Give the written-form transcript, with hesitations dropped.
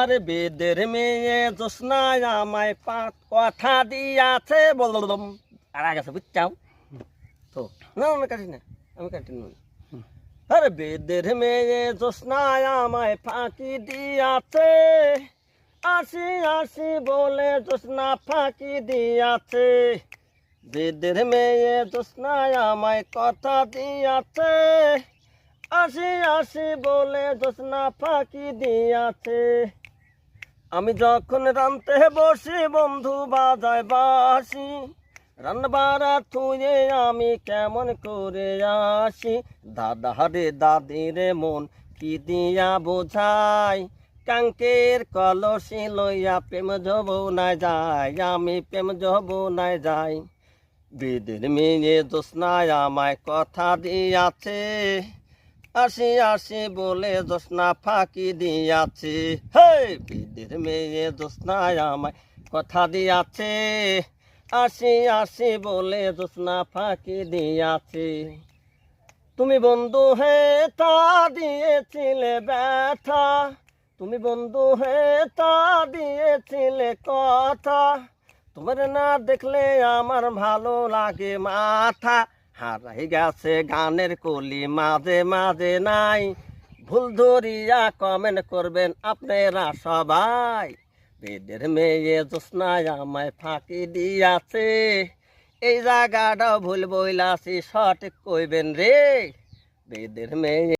আরে বেদের মেয়ে জোসনায় আমায় কথা দিয়াছে বললাম আর আগে বুঝছাও তো না আমি কাটি না আমি কাটি না। আরে বেদের মেয়ে জোসনায় আমায় ফাঁকি দিয়াছে, আসি আসি বলে জোসনা ফাঁকি দিয়াছে। বেদের মেয়ে জোসনায় আমায় কথা দিয়াছে, আসি আসি বলে জোসনা ফাঁকি দিয়াছে। আমি যখন রানতে বসি বন্ধু বাজায় বাসি, রান্নাবাড়া থুয়ে আমি কেমন করে আসি। দাদা রে দাদি রে মন কি দিয়া বোঝাই, কাঙ্কের কলসি লইয়া প্রেম যৌবনায় যাই, আমি প্রেম যৌবনায় যাই। বেদের মেয়ে জোসনায় আমায় কথা দিয়াছে, আসি আসি বলে জোসনা ফাঁকি দিয়াছে। হে বেদের মেয়ে জোসনায় আমায় কথা দিয়াছে, আসি আসি বলে জোসনা ফাঁকি দিয়াছে। তুমি বন্ধু হে তা দিয়েছিলে ব্যথা, তুমি বন্ধু হে তা দিয়েছিলে কথা। তোমার না দেখলে আমার ভালো লাগে মাথা, হারাই গেছে গানের কলি মাঝে মাঝে নাই। ভুল ধরিয়া কমেন্ট করবেন আপনারা সবাই। বেদের মেয়ে জোসনায় আমায় ফাঁকি দিয়াছে, এই জায়গাটাও ভুল বইলাছি সঠিক কইবেন রে। বেদের মেয়ে